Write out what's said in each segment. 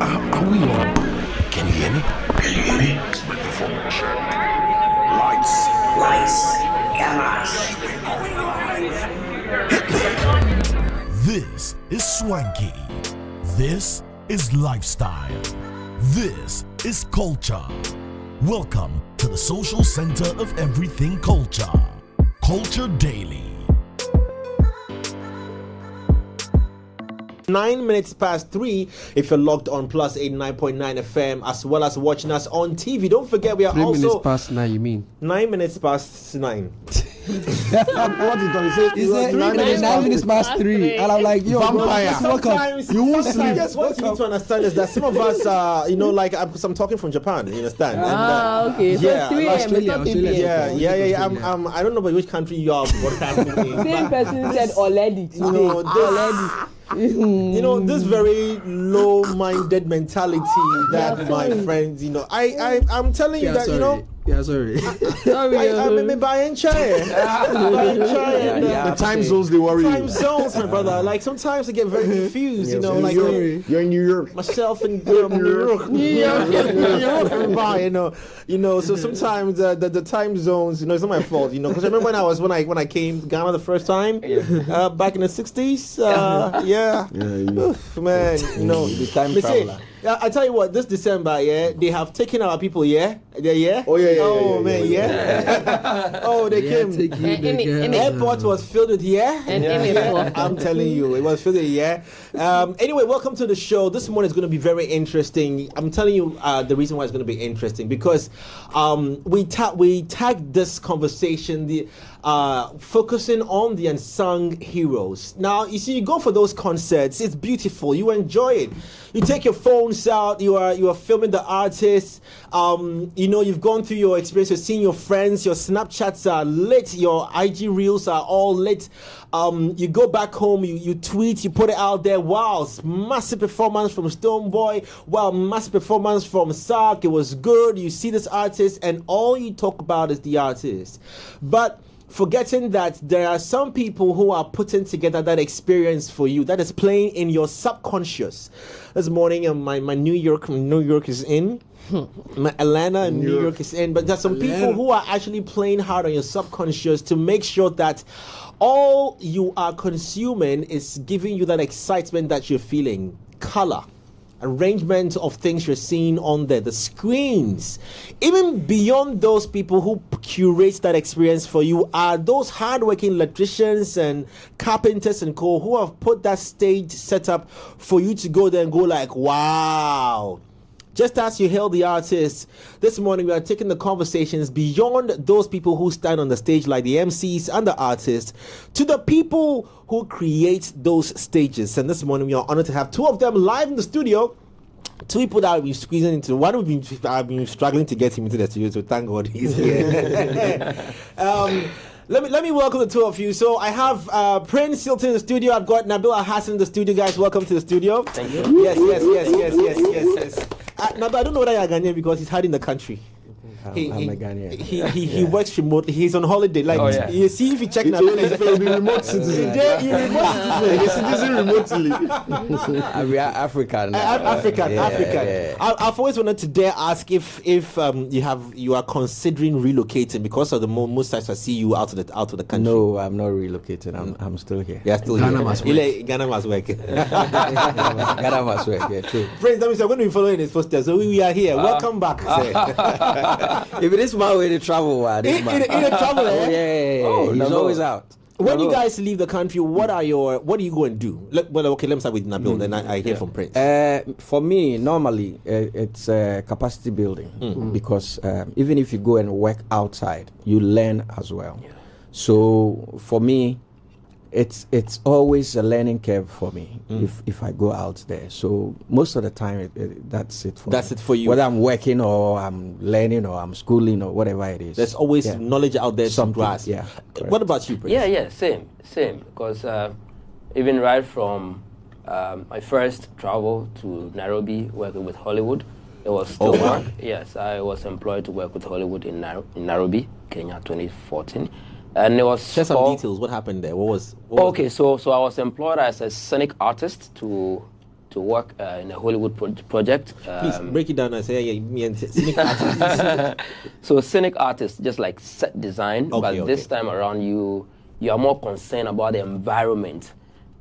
Are we on? Can you hear me? Can you hear me? Microphone check. Lights, cameras. This is swanky. This is lifestyle. This is culture. Welcome to the social center of everything culture. Culture Daily. 9 minutes past 3 if you're logged on plus 89.9 FM as well as watching us on TV. Don't forget we are 3 also minutes past 9, you mean? 9 minutes past 9. What is it? 9 minutes past 3. And I'm like, yo, Vampire. bro, Sometimes you won't sleep. Sometimes what you need to understand is that some of us because I'm talking from Japan, you understand? Okay. Yeah, So 3 a.m. It's not 3 p.m. Yeah. I don't know about which country you are broadcasting in. Same person said already today. This very low-minded mentality that my friends, I'm telling you that, sorry. Yeah, sorry. I'm buying chai. The time zones, they worry Time you. zones, my brother. Like sometimes I get very confused, You're in New York. myself in New York. So sometimes the time zones, it's not my fault, because I remember when I came to Ghana the first time, back in the 60s, man, The time traveler. I tell you what, this December, they have taken our people, Oh, yeah. Oh, man, oh, they came. In Airport was filled with I'm telling you, it was filled with anyway, welcome to the show. This morning is going to be very interesting. I'm telling you the reason why it's going to be interesting because we tagged this conversation focusing on the unsung heroes. Now, you see, you go for those concerts, it's beautiful, you enjoy it. You take your phones out, you are filming the artists. You've gone through your experience, you're seeing your friends, your Snapchats are lit, your IG reels are all lit. You go back home, you tweet, you put it out there. Wow, massive performance from Stonebwoy. Wow, massive performance from Sark. It was good. You see this artist, and all you talk about is the artist. But forgetting that there are some people who are putting together that experience for you, that is playing in your subconscious. This morning, my New York is in. My Atlanta and New York is in. But there's some people who are actually playing hard on your subconscious to make sure that all you are consuming is giving you that excitement that you're feeling. Color, arrangement of things you're seeing on there, the screens. Even beyond those people who curate that experience for you are those hardworking electricians and carpenters and co who have put that stage set up for you to go there and go like, wow. Just as you hail the artists, this morning we are taking the conversations beyond those people who stand on the stage like the MCs and the artists to the people who create those stages. And this morning we are honored to have two of them live in the studio. Two people that I've been squeezing into. One I've been struggling to get him into the studio, so thank God he's here. Let me welcome the two of you. So I have Prince Hilton in the studio. I've got Nabil Hassan in the studio. Guys, welcome to the studio. Thank you. Yes. Nabil, I don't know whether you're Ghanaian because he's hiding the country. I'm a Ghanaian. He works remotely. He's on holiday. You see, if you check Nabil, He'll be remote citizen. He's citizen remotely. We are African. African. Yeah. I've always wanted to dare ask if you are considering relocating because of the most times I see you out of the country. No, I'm not relocating. I'm still here. Yeah, still Ghana here. must work. Ghana must work. Ghana must work. Yeah, true. Friends, that means I'm going to be following his footsteps. So we are here. Welcome back. If it is my way to travel, In a travel, he's always out. When you guys leave the country, what are you going to do? Let me start with Nabil, then I hear from Prince. For me, normally it's capacity building because even if you go and work outside, you learn as well. Yeah. So for me, it's always a learning curve for me if I go out there. So most of the time, that's it for me. That's it for you. Whether I'm working or I'm learning or I'm schooling or whatever it is. There's always knowledge out there to grasp. Yeah. What about you, Prince? Yeah, same. Because even right from my first travel to Nairobi, working with Hollywood, it was still work. Yes, I was employed to work with Hollywood in Nairobi, Kenya, 2014. And it was share some details. What happened there? What was okay? So I was employed as a scenic artist to to work in a Hollywood project. Please break it down and say, yeah, me and scenic artist. So scenic artists, just like set design, but this time around you are more concerned about the environment,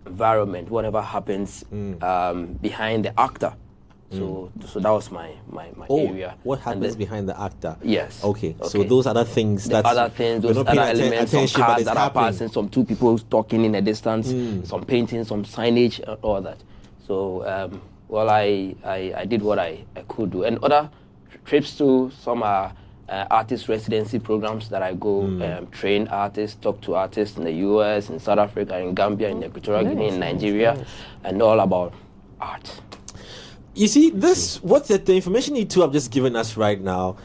whatever happens behind the actor. So that was my area. What happens behind the actor? Yes. Okay. So those are the things that other things, those other elements, some cars that are passing, some two people talking in a distance, some painting, some signage, all that. So I did what I could do, and other trips to some artist residency programs that I go train artists, talk to artists in the US, in South Africa, in Gambia, in Equatorial Guinea, in Nigeria, and all about art. You see, the information you two have just given us right now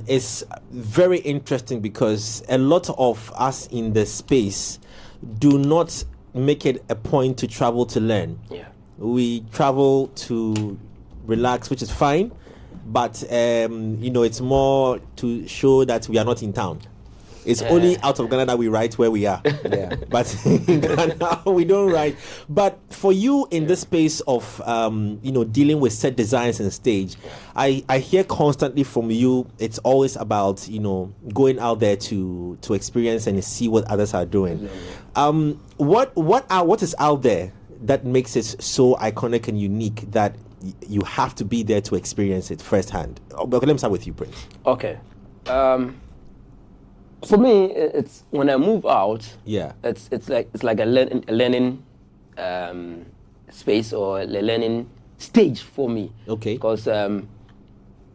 is very interesting, because a lot of us in the space do not make it a point to travel to learn. Yeah. We travel to relax, which is fine, but it's more to show that we are not in town. It's only out of Ghana that we write where we are. Yeah. But in Ghana, we don't write. But for you in this space of, dealing with set designs and stage, I hear constantly from you, it's always about, going out there to experience and see what others are doing. What is out there that makes it so iconic and unique that you have to be there to experience it firsthand? Okay, let me start with you, Prince. Okay. For me, it's when I move out. Yeah. It's like a learning space or a learning stage for me. Okay. Because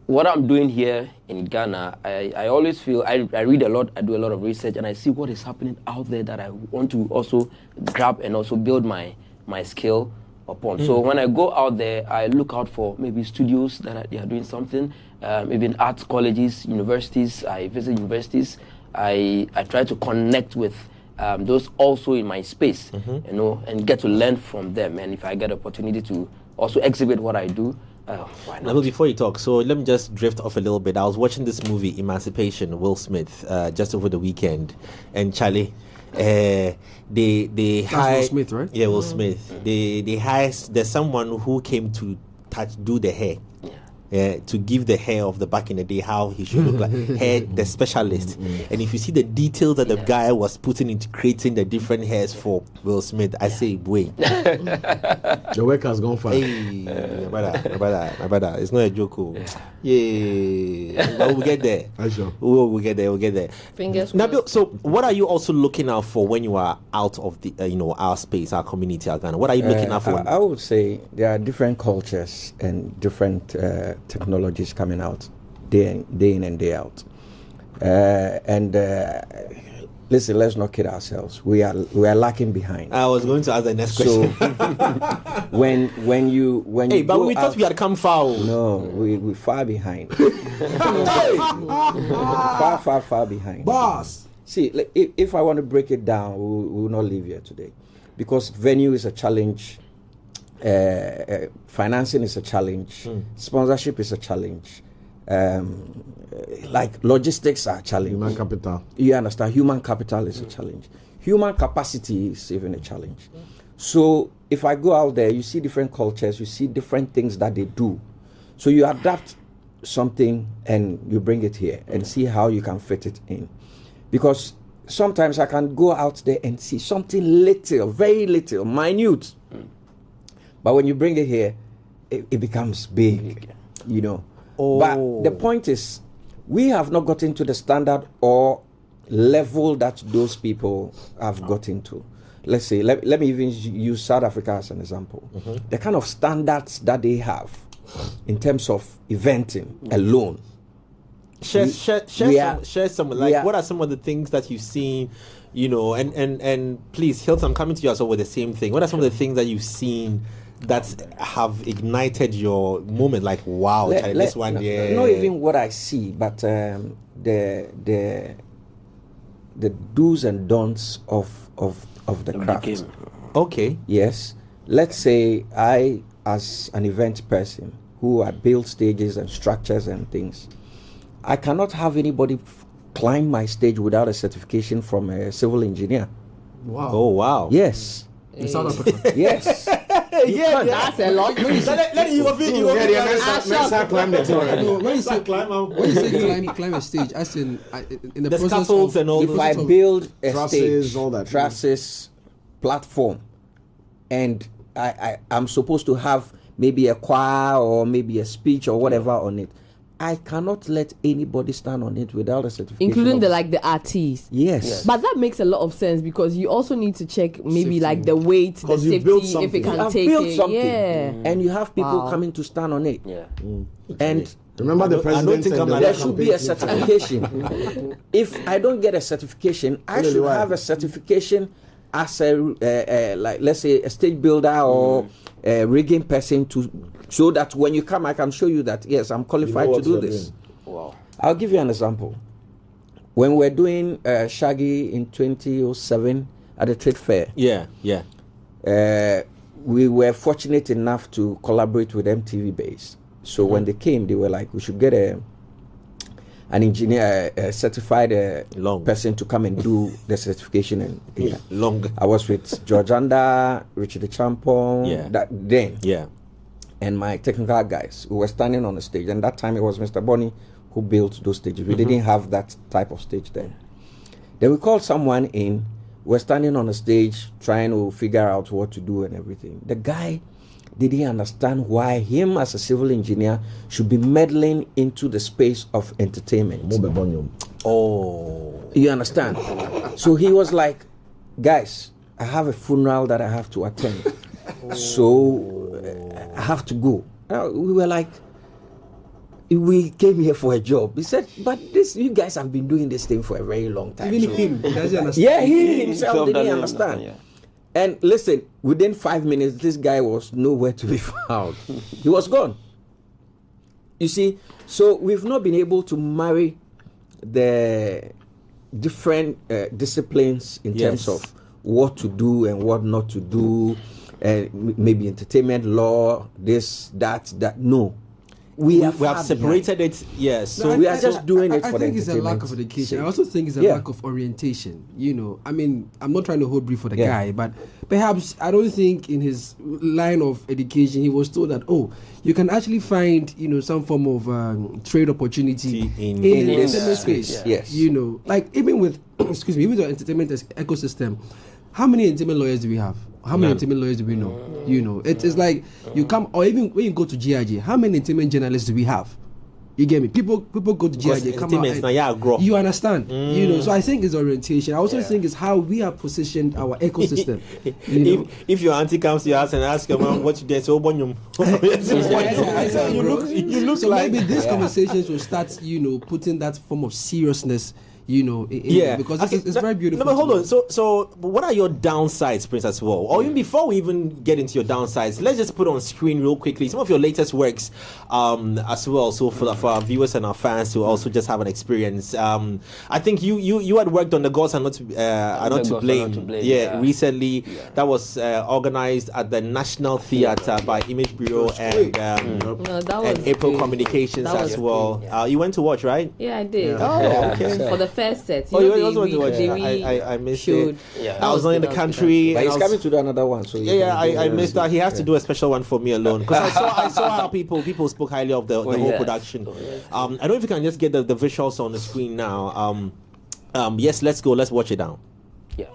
what I'm doing here in Ghana, I always feel I read a lot, I do a lot of research, and I see what is happening out there that I want to also grab and also build my skill upon. So when I go out there, I look out for maybe studios that they are doing something, even arts colleges, universities. I visit universities. I try to connect with those also in my space, and get to learn from them. And if I get opportunity to also exhibit what I do, why not? Now, before you talk, so let me just drift off a little bit. I was watching this movie, Emancipation, Will Smith, just over the weekend, and Charlie, they hired Will Smith, right? Yeah, Will Smith. They hired. There's someone who came to do the hair. To give the hair of the back in the day how he should look like, the specialist. And if you see the details that the guy was putting into creating the different hairs for Will Smith, I say, wait. The work has gone far. Hey, my brother, it's not a joke. Yeah, but we'll get there. Sure. We'll get there. Fingers Nabil, crossed. so what are you also looking out for when you are out of the, our space, our community, our Ghana? What are you looking out for? I would say there are different cultures and different technologies coming out day in and day out. Listen, let's not kid ourselves. We are lacking behind. I was going to ask the next question. when you but we thought we had come far. No, we're far behind. far behind. Boss. See, if I want to break it down, we will not leave here today, because venue is a challenge. Financing is a challenge. Sponsorship is a challenge. Like logistics are a challenge. Human capital. You understand? Human capital is a challenge. Human capacity is even a challenge. So if I go out there, you see different cultures, you see different things that they do. So you adapt something and you bring it here and see how you can fit it in. Because sometimes I can go out there and see something little, very little, minute. But when you bring it here, it becomes big, But the point is, we have not gotten to the standard or level that those people have gotten to. Let's say, let me even use South Africa as an example. The kind of standards that they have in terms of eventing alone. Share some. What are some of the things that you've seen? And please, Hilton, I'm coming to you also with the same thing. What are some of the things that you've seen that have ignited your moment? Like, wow, this one, yeah. Not even what I see, but the do's and don'ts of the craft. Okay. Yes. Let's say I, as an event person who I build stages and structures and things, I cannot have anybody climb my stage without a certification from a civil engineer. Wow. Oh, wow. Yes. In South Africa. Yes. That's a lot. Let you go. Climb the tower. No, when you say climb a stage, as in the process scaffolds of and all the those. If I process of- build a Trusses, stage, all that. trusses, platform, and I'm supposed to have maybe a choir or maybe a speech or whatever on it, I cannot let anybody stand on it without a certification. including of- the artists. Yes. But that makes a lot of sense because you also need to check maybe like the weight, the 'Cause you built safety, if it something. can I've take built it. something, Yeah. and you have people Wow. coming to stand on it. Yeah. And Remember the I don't president think and I'm the like there that. should be a certification. If I don't get a certification, I Really, should why? have a certification as a like, let's say, a stage builder or a rigging person, to so that when you come, I can show you that yes, I'm qualified to what do you're this. Wow. I'll give you an example. When we were doing Shaggy in 2007 at the trade fair, Yeah. we were fortunate enough to collaborate with MTV Base. So when they came, they were like, we should get an engineer, a certified Long. person to come and do the certification. And yeah. Long. I was with George Anda, Richard Champong, Yeah. then, Yeah. and my technical guys who were standing on the stage. And that time it was Mr. Bonnie who built those stages. We didn't have that type of stage then. Then we called someone in. We're standing on the stage trying to figure out what to do and everything. The guy didn't understand why him as a civil engineer should be meddling into the space of entertainment. Oh. You understand? So he was like, guys, I have a funeral that I have to attend. So I have to go. We were like, we came here for a job. He said, but this, you guys have been doing this thing for a very long time. Even So- him, he doesn't understand. Yeah, he himself Himself didn't doesn't understand. understand, And listen, within 5 minutes, this guy was nowhere to be found. He was gone. You see, so we've not been able to marry the different disciplines in terms Yes. of what to do and what not to do, and maybe entertainment law, this, that. No. We have separated it. Yes. No, So we are just doing it I for the think it's a lack entertainment of education. sake. I also think it's a Yeah. lack of orientation. You know, I mean, I'm not trying to hold brief for the Yeah. guy, but perhaps I don't think in his line of education he was told that you can actually find some form of trade opportunity In the this entertainment space, space. yeah. Yes. You know, like even with excuse me, even the entertainment ecosystem. How many entertainment lawyers do we have? How many entertainment lawyers do we know? You know, it's like you come, or even when you go to GIG, how many entertainment journalists do we have? You get me? People go to Because GIG, come out, entertainment is not, yeah, grow. you understand? You know, so I think it's orientation. I also think it's how we have positioned our ecosystem. You know? if your auntie comes to your house and asks your mom what you did, so you look So like maybe these conversations will start, putting that form of seriousness, because Okay, it's very beautiful. No, but hold to on. me. So what are your downsides, Prince, as well? Or even before we even get into your downsides, let's just put on screen real quickly some of your latest works, as well. So for our viewers and our fans to also just have an experience. I think you had worked on The Gods Are Not to Blame. Yeah, recently. Yeah. That was organized at the National Theatre by Image Bureau and No, that and was April great. Communications That as was well. great, yeah. You went to watch, right? Yeah, I did. Oh, okay. For the first set. Oh, you also went to watch. They I missed showed. it. Yeah. I was not in the country. But and he's I was- coming to do another one. So you Yeah, can I do missed that. He has to do a special one for me alone because I saw how people spoke highly of the whole yes. production. Oh, yes. I don't know if you can just get the visuals on the screen now. Yes, let's go. Let's watch it now. Yeah.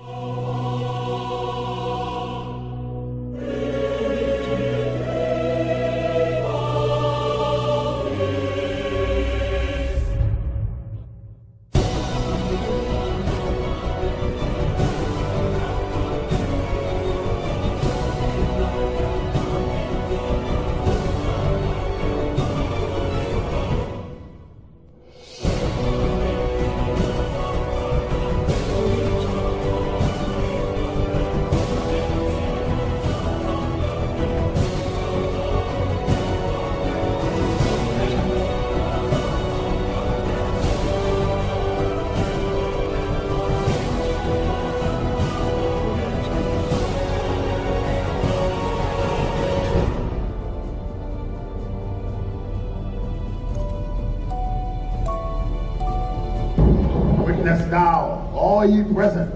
Witness now, all ye present,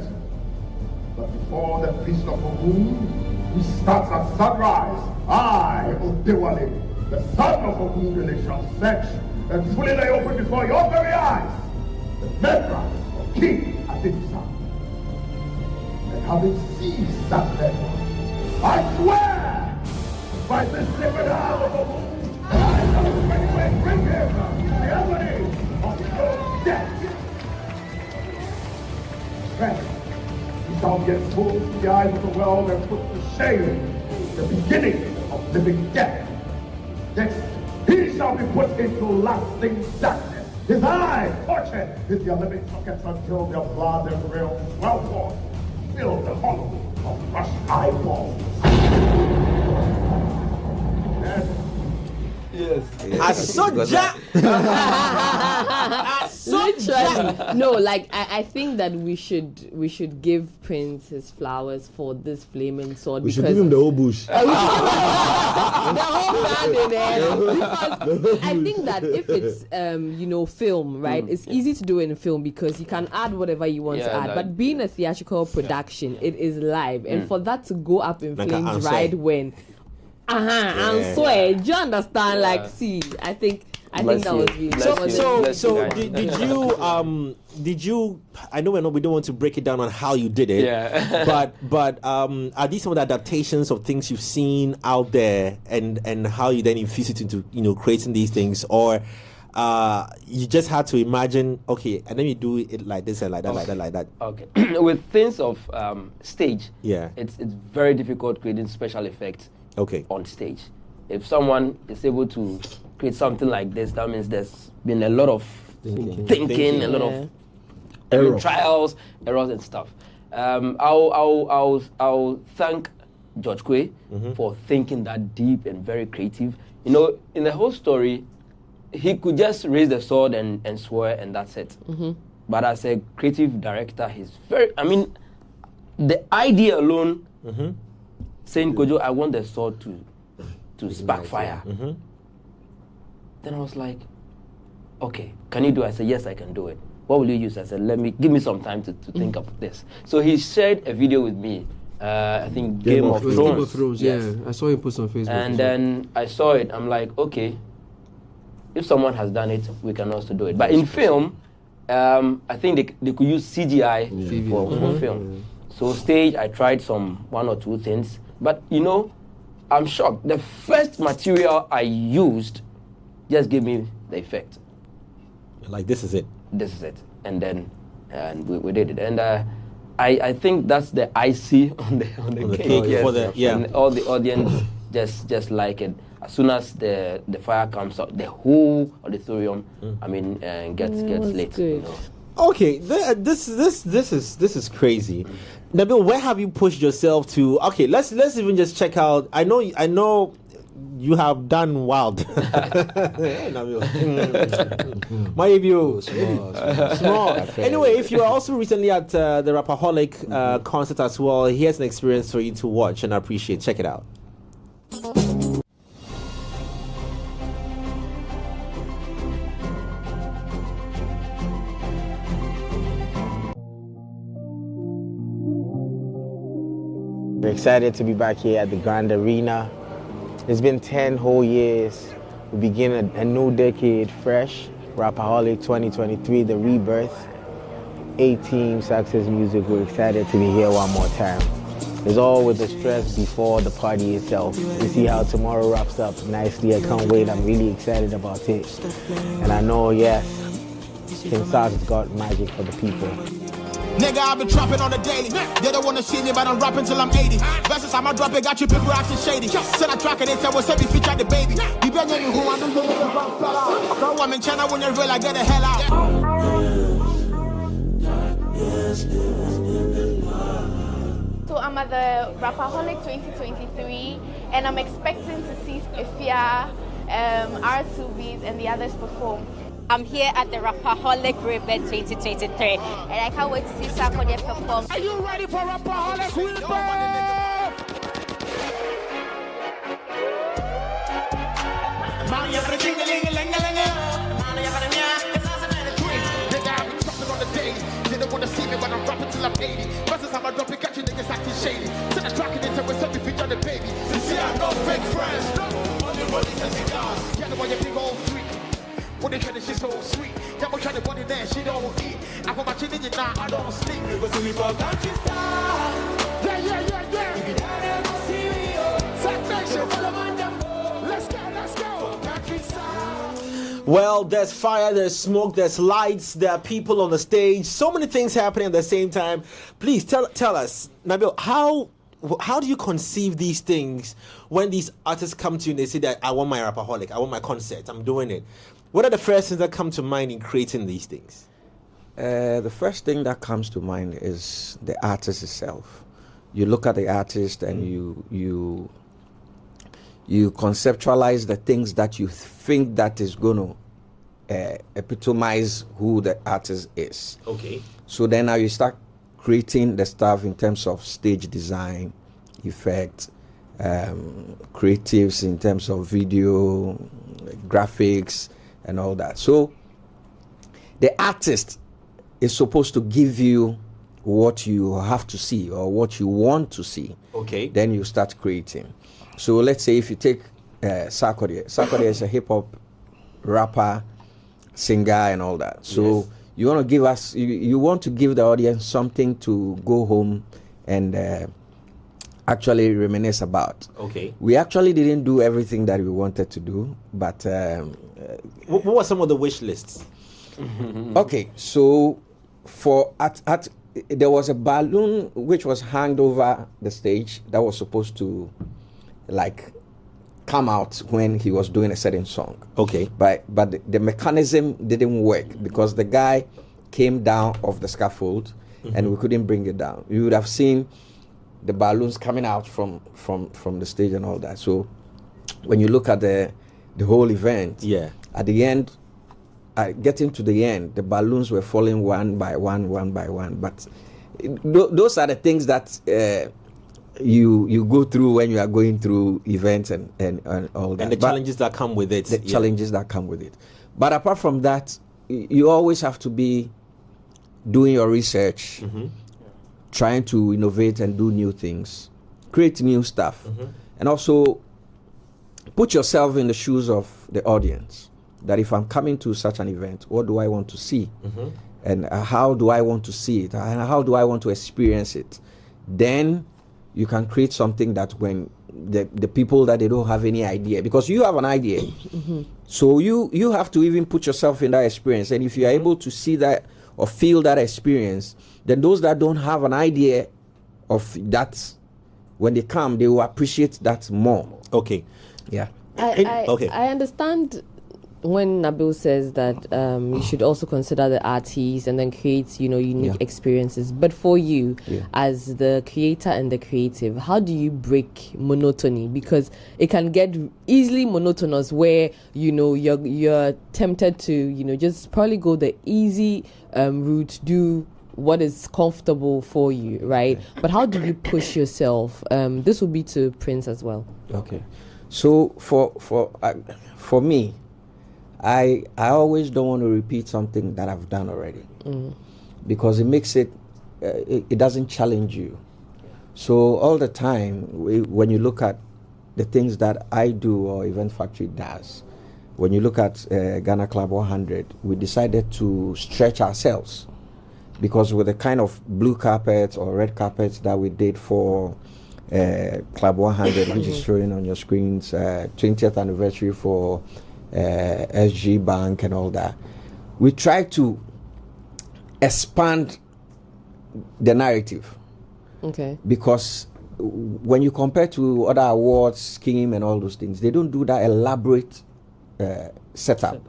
that before the feast of Ogum, He starts at sunrise. I, Odewale, the son of Ogundele, shall fetch and fully lay open before your very eyes the bedrock of King Adedisa. And having seized that bedrock, I swear by the sacred arm of Ogun that I shall straightway bring him the agony of your death. Then he shall be exposed to the eyes of the world and put to shame the beginning of living death. Next, he shall be put into lasting darkness. His eyes tortured with their living sockets until their blood and realms well forth fill the hollow of crushed eyeballs. Yes. Asoja. Literally. No, like I think that we should give Prince his flowers for this flaming sword. We should give him the whole bush. The whole garden there. Because I think that if it's film, right? It's easy to do in film because you can add whatever you want to add. But being a theatrical production, it is live, and for that to go up in flames right when. I'm sorry. Do you understand? Like, see, I think that was really did you? I know we don't want to break it down on how you did it. Yeah. but are these some of the adaptations of things you've seen out there, and how you then infuse it into creating these things, or you just had to imagine, okay, and then you do it like this and like that, like that. Okay. With things of stage, yeah, it's very difficult creating special effects. Okay. On stage, if someone is able to create something like this, that means there's been a lot of thinking, a lot of trials, errors, and stuff. I'll thank George Quay for thinking that deep and very creative. In the whole story, he could just raise the sword and swear, and that's it. But as a creative director, he's very. I mean, the idea alone. Saying, Kojo, I want the sword to spark fire. Then I was like, okay, can you do it? I said, yes, I can do it. What will you use? I said, give me some time to think of this. So he shared a video with me. I think Game of Thrones. Game of Thrones, yes. Yeah. I saw him post on Facebook. And then I saw it. I'm like, okay, if someone has done it, we can also do it. But in film, I think they could use CGI for film. So stage, I tried one or two things. But, I'm shocked. The first material I used just gave me the effect. Like, this is it. This is it. And then we did it. And I think that's the IC on the cake. Yes. And all the audience just like it. As soon as the fire comes out, the whole auditorium, gets lit. Okay, this is crazy. Nabil, where have you pushed yourself to? Okay, let's even just check out. I know you have done wild. Maybe small. Anyway, if you are also recently at the Rapaholic concert as well, here's an experience for you to watch and appreciate. Check it out. We're excited to be back here at the Grand Arena. It's been 10 whole years. We begin a new decade fresh. Rapaholic 2023, the rebirth. 18 Success Music. We're excited to be here one more time. It's all with the stress before the party itself. We see how tomorrow wraps up nicely. I can't wait. I'm really excited about it. And I know, yes, King Sax has got magic for the people. Nigga, I've been trapping on the daily. They don't wanna see me, but I'm rapping till I'm 80. Versus I'ma drop it, got you people acting shady. Send a track and they tell what's up, feature the baby. You better know who I do. Bro, I'm in China when you're real, I get the hell out. So I'm at the Rapaholic 2023, and I'm expecting to see Ifia, R2Bs, and the others perform. I'm here at the Rapaholic Ribbon 2023, and I can't wait to see Sarkodie perform. Are you ready for Rapaholic Ribbon? They got me dropping on the daily. They don't want to see me when I'm rapping till I'm 80. Versus I'm a drop it, catch you niggas acting shady. Send a track in it, with something feature the baby. You see, I got fake friends. On the road, it's a cigar. Yeah, the one you big old freak. When they try to she's so sweet. Yeah, I'm trying to body there, she don't eat. I'm from my chin in you now, I don't sleep. But see me for country style. Yeah. If you don't ever see me, Satisfaction, follow my number. Let's go. Country style. Well, there's fire, there's smoke, there's lights, there are people on the stage, so many things happening at the same time. Please tell us, Nabil, how do you conceive these things when these artists come to you and they say that I want my Rapaholic, I want my concert, I'm doing it? What are the first things that come to mind in creating these things? The first thing that comes to mind is the artist itself. You look at the artist and you conceptualize the things that you think that is going to epitomize who the artist is. Okay. So then now you start creating the stuff in terms of stage design, effect, creatives in terms of video, graphics, and all that. So the artist is supposed to give you what you have to see or what you want to see. Okay. Then you start creating. So let's say if you take Sarkodie. Sarkodie is a hip-hop rapper, singer, and all that. So yes. You want to give us, you want to give the audience something to go home and actually reminisce about. Okay. We actually didn't do everything that we wanted to do, but what were some of the wish lists? Okay, so there was a balloon which was hanged over the stage that was supposed to like come out when he was doing a certain song. Okay. But the mechanism didn't work because the guy came down off the scaffold and we couldn't bring it down. You would have seen the balloons coming out from the stage and all that. So when you look at the whole event, at the end, getting to the end, the balloons were falling one by one. But those are the things that you go through when you are going through events and all that. And the challenges that come with it. The challenges that come with it. But apart from that, you always have to be doing your research, trying to innovate and do new things, create new stuff, and also put yourself in the shoes of the audience. That if I'm coming to such an event, what do I want to see? And how do I want to see it? And how do I want to experience it? Then you can create something that when the people that they don't have any idea, because you have an idea. So you have to even put yourself in that experience. And if you are able to see that or feel that experience, then those that don't have an idea of that, when they come, they will appreciate that more. Okay. Yeah. I understand when Nabil says that you should also consider the artists and then create, unique experiences. But for you, as the creator and the creative, how do you break monotony? Because it can get easily monotonous where, you're tempted to, just probably go the easy route, do what is comfortable for you, right? But how do you push yourself? This will be to Prince as well. Okay. So for me, I always don't want to repeat something that I've done already because it makes it doesn't challenge you. So all the time when you look at the things that I do or Event Factory does, when you look at Ghana Club 100, we decided to stretch ourselves because with the kind of blue carpet or red carpets that we did for Club 100, which is showing on your screens, 20th anniversary for SG Bank and all that, we try to expand the narrative. Okay. Because when you compare to other awards scheme and all those things, they don't do that elaborate setup.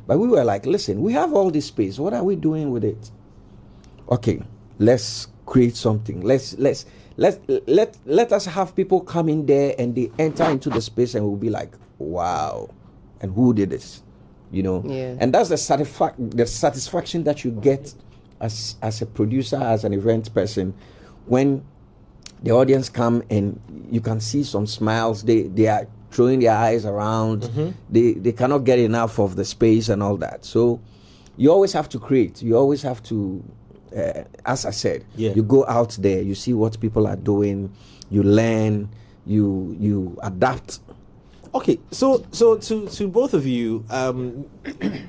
But we were like, listen, we have all this space. What are we doing with it? Okay, let's create something. Let us have people come in there and they enter into the space and we'll be like, wow. And who did this, And that's the satisfaction that you get as a producer, as an event person, when the audience come and you can see some smiles. They are throwing their eyes around. They cannot get enough of the space and all that. So you always have to create. You always have to as I said, Yeah. you go out there, you see what people are doing, you learn, you adapt. Okay, so to both of you,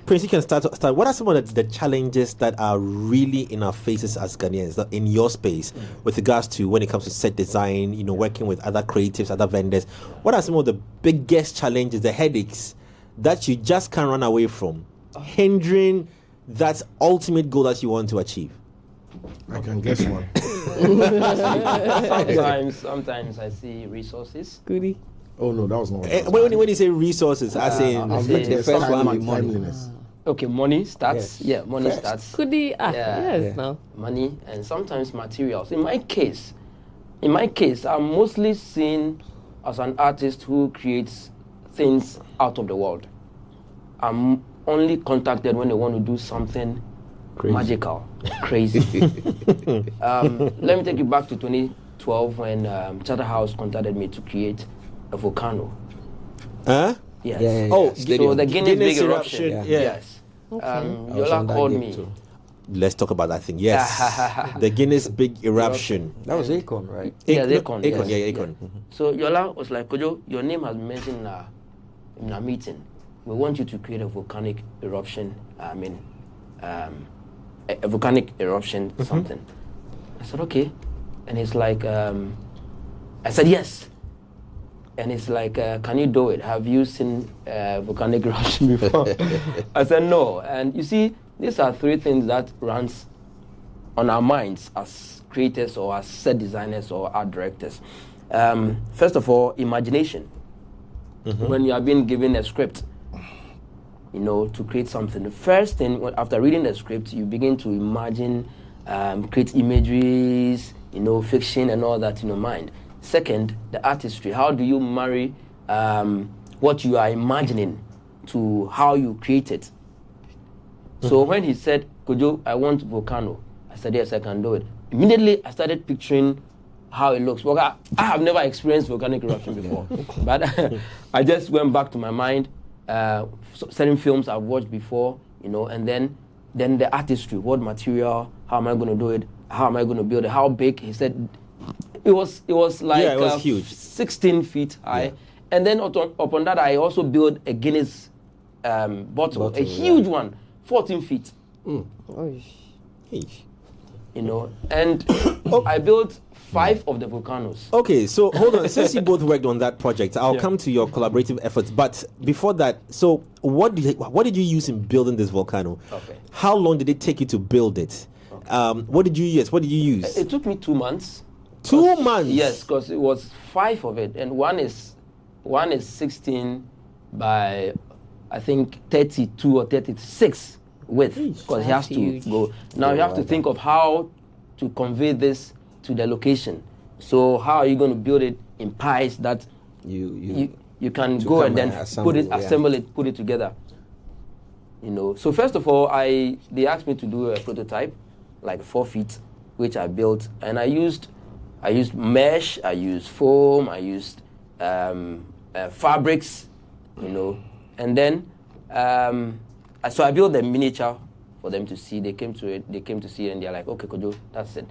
Prince, you can start. What are some of the challenges that are really in our faces as Ghanaians in your space with regards to when it comes to set design? You know, working with other creatives, other vendors. What are some of the biggest challenges, the headaches that you just can't run away from, hindering that ultimate goal that you want to achieve? I can guess one. sometimes I see resources. Goody. Oh no, that was not. When you say resources, I say the first one be money. Okay, money starts. Yeah, money starts. Goody. Yes. Now. Money and sometimes materials. In my case, I'm mostly seen as an artist who creates things out of the world. I'm only contacted when they want to do something magical, crazy. Let me take you back to 2012 when Charterhouse contacted me to create a volcano. Huh? Yes. Yeah. Oh, so the Guinness big eruption. Yeah. Yes. Okay. Yola called me. Let's talk about that thing. Yes. The Guinness big eruption. That was Akon, right? Yeah, Akon. Akon, Yes. yeah, Akon. Yeah. So Yola was like, Kojo, your name has been mentioned in a meeting. We want you to create a volcanic eruption. A volcanic eruption, something. I said, okay. And it's like, I said, yes. And it's like, can you do it? Have you seen volcanic eruption before? I said, no. And you see, these are three things that runs on our minds as creators or as set designers or art directors. First of all, imagination. When you are being given a script, to create something. The first thing, after reading the script, you begin to imagine, create imageries, fiction and all that in your mind. Second, the artistry. How do you marry what you are imagining to how you create it? So when he said, Kojo, I want volcano, I said, yes, I can do it. Immediately, I started picturing how it looks. Well, I have never experienced volcanic eruption before, but I just went back to my mind, certain films I've watched before, and then the artistry, what material, how am I going to do it, how am I going to build it, how big. He said, it was like it was huge. 16 feet high. And then upon that, I also built a Guinness bottle, a huge one, 14 feet. And I built 5 of the volcanoes. Okay, so hold on. Since you both worked on that project, I'll come to your collaborative efforts. But before that, so what did you use in building this volcano? Okay. How long did it take you to build it? Okay. What did you use? What did you use? It took me 2 months. 2 months? Yes, because it was 5 of it, and one is 16 by I think 32 or 36 width, because he has to go. Now you have to think of how to convey this to the location. So how are you going to build it in pies that you can go and then assemble it, put it together. So first of all, they asked me to do a prototype, like 4 feet, which I built, and I used mesh, I used foam, I used fabrics, and then so I built a miniature for them to see. They came to see it, and they're like, okay, Kojo, that's it.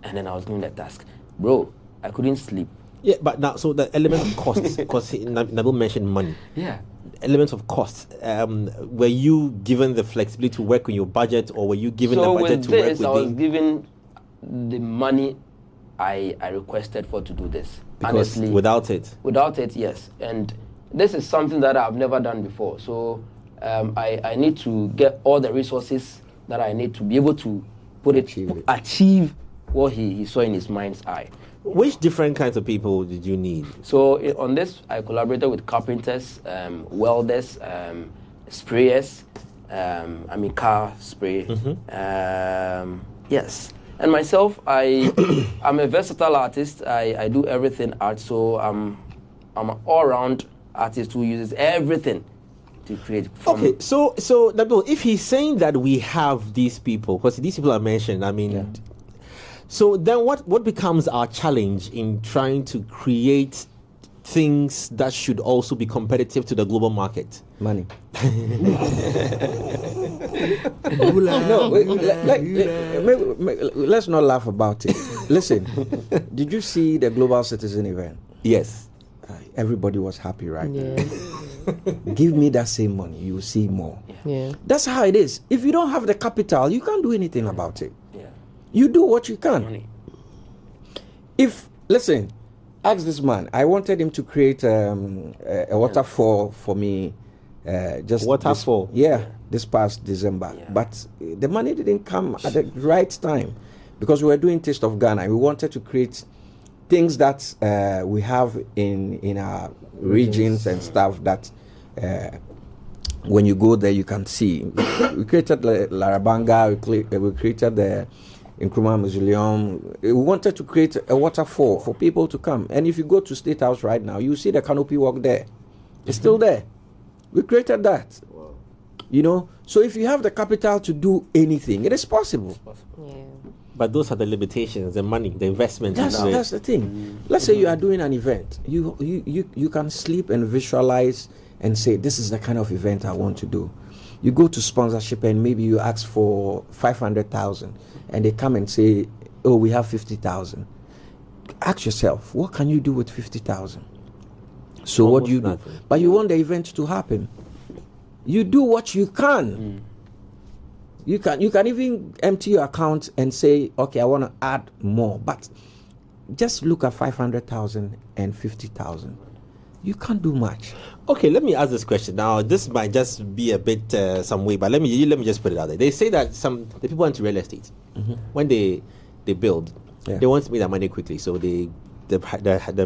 And then I was doing the task, bro. I couldn't sleep. Yeah, but now, so the element of cost, because Nabil mentioned money. Yeah. Elements of cost. Were you given the flexibility to work on your budget, or were you given the budget to work with? I was given the money I requested for to do this. Because honestly, without it, yes. And this is something that I've never done before. So I need to get all the resources that I need to be able to achieve what he saw in his mind's eye. Which different kinds of people did you need? So on this, I collaborated with carpenters, welders, sprayers, car spray. Yes. And myself, I'm a versatile artist. I do everything art, so I'm an all-round artist who uses everything to create. Okay, so Nabil, if he's saying that we have these people, because these people are mentioned, so then what becomes our challenge in trying to create things that should also be competitive to the global market? Money. Let's not laugh about it. Listen, did you see the Global Citizen event? Yes. Everybody was happy, right? Yeah. Give me that same money, you will see more. Yeah. That's how it is. If you don't have the capital, you can't do anything about it. Yeah. You do what you can. Money. Listen, ask this man. I wanted him to create a waterfall for me. Just waterfall. This past December. Yeah. But the money didn't come at the right time because we were doing Taste of Ghana. We wanted to create things that we have in our regions and stuff that when you go there you can see. We created Larabanga, we created the Nkrumah Mausoleum. We wanted to create a waterfall for people to come. And if you go to State House right now, you see the canopy walk there. It's still there. We created that. Wow. You know, so if you have the capital to do anything, it is possible. Yeah. But those are the limitations, the money, the investment. That's the thing. Let's say you are doing an event. You can sleep and visualize and say, this is the kind of event I want to do. You go to sponsorship and maybe you ask for 500,000 and they come and say, oh, we have 50,000. Ask yourself, what can you do with 50,000? So what do you do? But you want the event to happen. You do what you can. You can even empty your account and say, okay, I want to add more. But just look at 500,000 and 50,000. You can't do much. Okay, let me ask this question. Now, this might just be a bit some way, but let me just put it out there. They say that the people into real estate, when they build, they want to make their money quickly. So the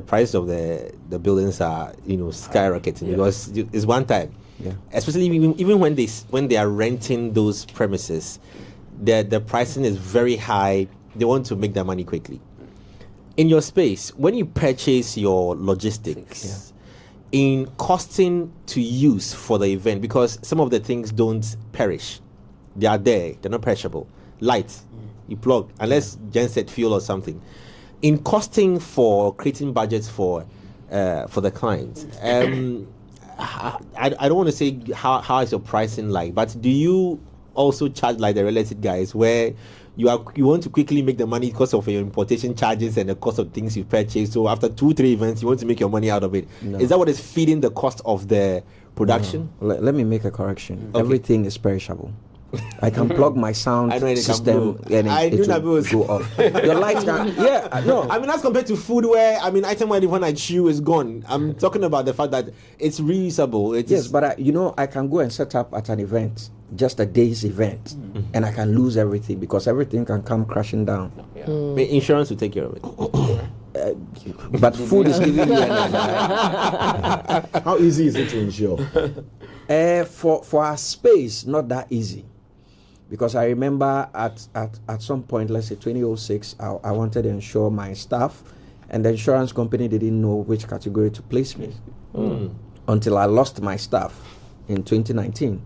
price of the buildings are skyrocketing because it's one time. Yeah. Especially even when they are renting those premises, the pricing is very high. They want to make their money quickly. In your space, when you purchase your logistics, in costing to use for the event, because some of the things don't perish, they are there, they're not perishable. Light, you plug, unless genset fuel or something. In costing for creating budgets for the client, I don't want to say how is your pricing like, but do you also charge like the real estate guys where you want to quickly make the money because of your importation charges and the cost of things you purchase? So after 2-3 events, you want to make your money out of it. No. Is that what is feeding the cost of the production? No. Let me make a correction. Okay. Everything is perishable. I can plug my sound system and it will go off. Your lights can, no. I mean, as compared to food where, item where when I chew is gone. I'm talking about the fact that it's reusable. But I can go and set up at an event, just a day's event, and I can lose everything because everything can come crashing down. Yeah. Insurance will take care of it. But food is giving you How easy is it to insure? For our space, not that easy. Because I remember at some point, let's say 2006, I wanted to insure my staff, and the insurance company didn't know which category to place me until I lost my staff in 2019.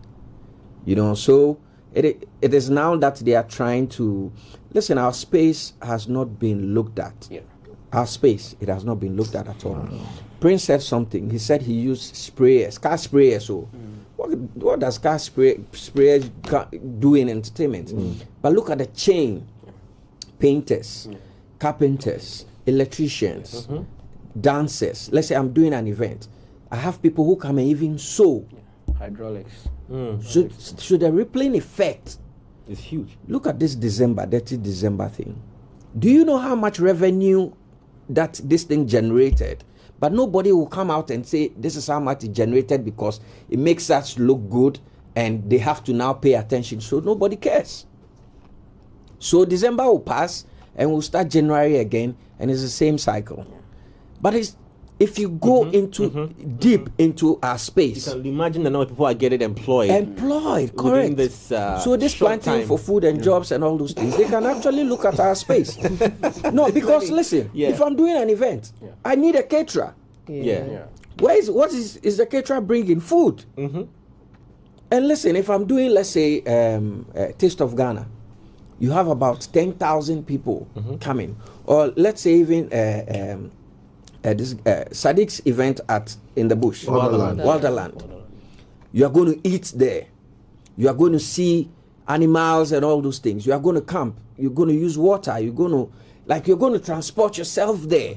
So it is now that they are trying to listen. Our space has not been looked at. Yeah. Our space, it has not been looked at all. Prince said something. He said he used sprayers, car sprayers. So what does car sprayers do in entertainment? But look at the chain. Painters, carpenters, electricians, dancers. Let's say I'm doing an event. I have people who come and even sew. Hydraulics. So the rippling effect is huge. Look at this Detty December thing. Do you know how much revenue that this thing generated? But nobody will come out and say this is how much it generated because it makes us look good and they have to now pay attention. So nobody cares. So December will pass and we'll start January again and it's the same cycle. But if you go deep into our space, you can imagine the number of people are getting employed. Correct. This, so this planting for food and jobs and all those things, they can actually look at our space. No, because listen, if I'm doing an event, I need a caterer. What is the caterer bringing? Food. And listen, if I'm doing, let's say, Taste of Ghana, you have about 10,000 people coming, or let's say even this Sadiq's event in the bush, Wonderland. You are going to eat there. You are going to see animals and all those things. You are going to camp. You're going to use water. You're going to transport yourself there.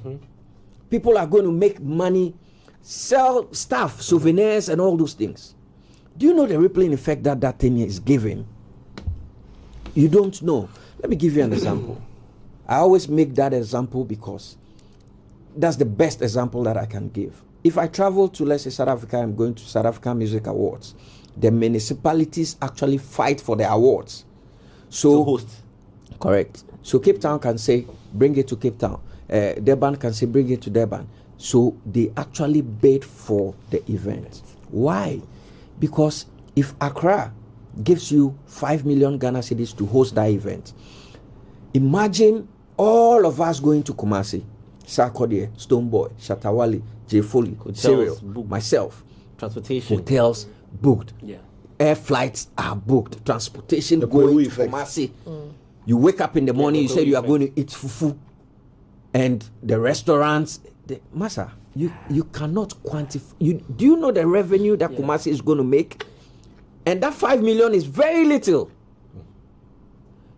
People are going to make money, sell stuff, souvenirs, and all those things. Do you know the rippling effect that thing is giving? You don't know. Let me give you an example. I always make that example because that's the best example that I can give. If I travel to, let's say, South Africa, I'm going to South African Music Awards. The municipalities actually fight for the awards. So, to host. Correct. So Cape Town can say, bring it to Cape Town. Durban can say, bring it to Durban. So they actually bid for the event. Why? Because if Accra gives you 5 million Ghana cedis to host that event, imagine all of us going to Kumasi, Sarkodie, Stoneboy, Shatawali, J. Foley, Serial, myself. Transportation. Hotels booked. Yeah. Air flights are booked. Transportation going to Kumasi. You wake up in the morning, you say you are going to eat fufu. And the restaurants, Masa, you cannot quantify. Do you know the revenue that Kumasi is going to make? And that 5 million is very little.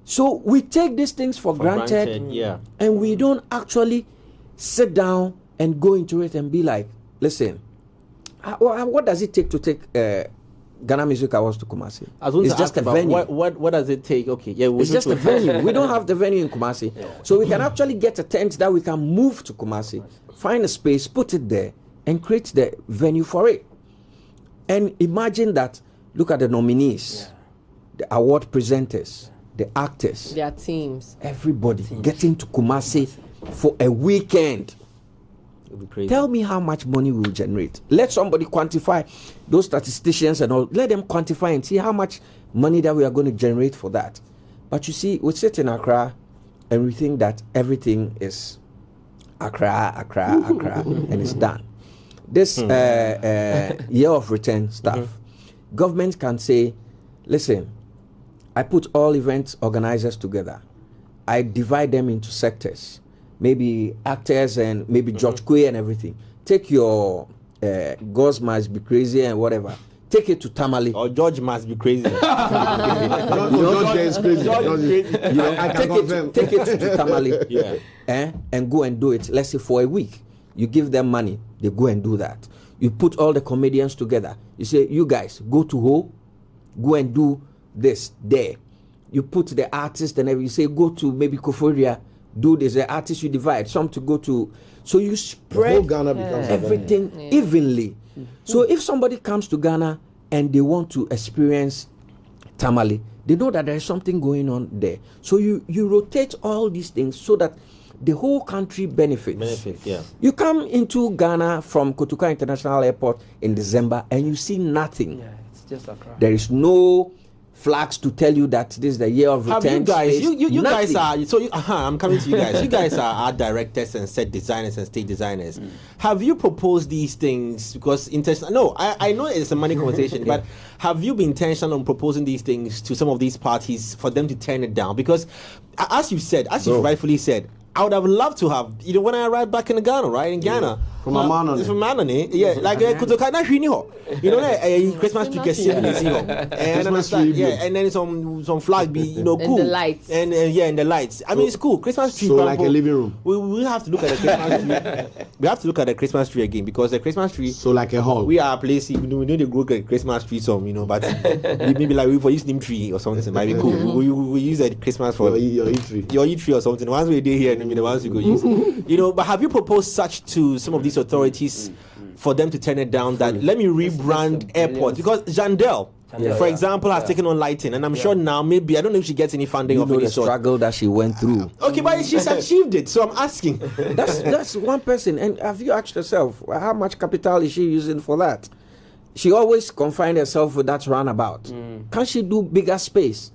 So we take these things for granted, and we don't actually sit down and go into it and be like, listen, what does it take to take Ghana Music Awards to Kumasi? It's just a venue. What does it take? Okay, it's just a venue. We don't have the venue in Kumasi. So we can actually get a tent that we can move to Kumasi, find a space, put it there, and create the venue for it. And imagine that, look at the nominees, the award presenters, the actors, their teams, everybody getting to Kumasi for a weekend. Tell me how much money we will generate. Let somebody quantify, those statisticians and all, let them quantify and see how much money that we are going to generate for that. But you see, we sit in Accra and we think that everything is Accra, and it's done. This year of return stuff, government can say, listen, I put all event organizers together. I divide them into sectors. Maybe actors and maybe George Quay and everything. Take your Ghost Must Be Crazy and whatever. Take it to Tamale. Or George Must Be Crazy. George is crazy. Take it to Tamale. And go and do it. Let's say for a week. You give them money. They go and do that. You put all the comedians together. You say, you guys, go to Ho. Go and do this there. You put the artists and everything. You say, go to maybe Koforia. Do this, the artists you divide, some to go to, so you spread everything evenly. So if somebody comes to Ghana and they want to experience Tamale, they know that there is something going on there. So you rotate all these things so that the whole country benefits. You come into Ghana from Kotoka International Airport in December and you see nothing. It's just Accra. There is no flags to tell you that this is the year of return. You guys, you guys are I'm coming to you guys. You guys are art directors and set designers and stage designers. Have you proposed these things because intentional? No, I know it's a money conversation, but have you been intentional on proposing these things to some of these parties for them to turn it down? Because as you rightfully said, I would have loved to have, when I arrived back in Ghana, right? In Ghana. From Manane. Yeah, like Kutoka na hwini ho. Christmas tree can see and then some flag be, cool. And the lights. And the lights. I mean, it's cool. Christmas tree. So like a living room. We have to look at the Christmas tree. We have to look at the Christmas tree again because the Christmas tree. So like a hall. We are placing, we need to grow a Christmas tree but maybe like we for use name tree or something. Might be cool. We use a Christmas for your tree. Your tree or something. Once we're there here, the ones we go use. But have you proposed such to some of these authorities for them to turn it down? That let me rebrand airports because Jandel, for example, has taken on lighting, and I'm sure now maybe I don't know if she gets any funding of any sort. Struggle that she went through. Okay, but she's achieved it, so I'm asking. That's one person. And have you asked yourself how much capital is she using for that? She always confined herself with that roundabout. Can't she do bigger space?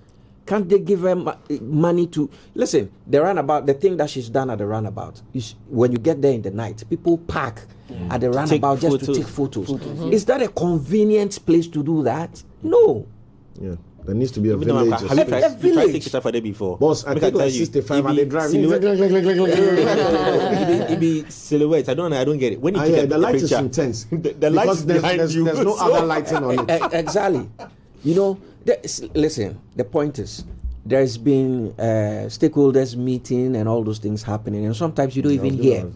Can't they give her money to... Listen, the roundabout, the thing that she's done at the roundabout, is when you get there in the night, people park at the roundabout just to take photos. Is that a convenient place to do that? No. Yeah. There needs to be a village. Have you tried to take it for there before? Boss, I think like 65 and they drive. It be silhouettes. I don't get it. When you take the light is intense. The lights behind you. There's no other lighting on it. Exactly. Listen, the point is, there's been stakeholders meeting and all those things happening, and sometimes you don't even hear.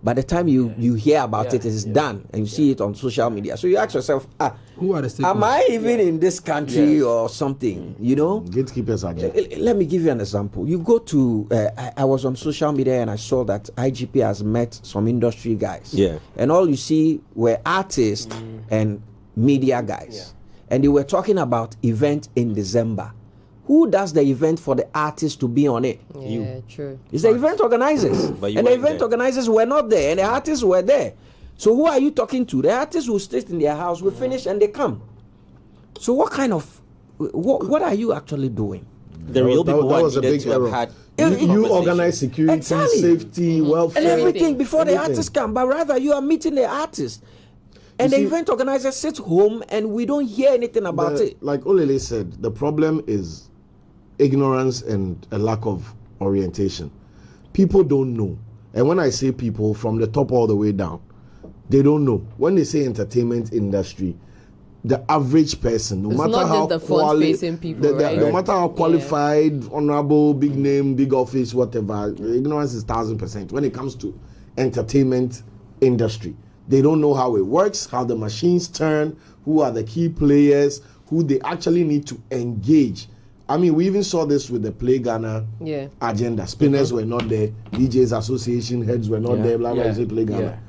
By the time you hear about it is done, and you see it on social media. So you ask yourself, who are the stakeholders? am I even in this country or something? You know, gatekeepers are there. Let me give you an example. You go to, I was on social media and I saw that IGP has met some industry guys. Yeah. And all you see were artists and media guys. And they were talking about event in December. Who does the event for the artists to be on it? Yeah, true. It's the event organizers. And the event organizers were not there, and the artists were there. So who are you talking to? The artists will stay in their house, will finish, and they come. So what kind of, what are you actually doing? The real people that was a big error. You organize security, safety, welfare, and everything before the artists come, but rather you are meeting the artists. And the event organizer sits home and we don't hear anything about it. Like Olele said, the problem is ignorance and a lack of orientation. People don't know. And when I say people, from the top all the way down, they don't know. When they say entertainment industry, the average person, no matter how no matter how qualified, honorable, big name, big office, whatever, ignorance is 1000%. When it comes to entertainment industry, they don't know how it works, how the machines turn, who are the key players, who they actually need to engage. I mean, we even saw this with the Play Ghana agenda. Spinners were not there, DJs Association heads were not there, blah, blah, blah, Play Ghana.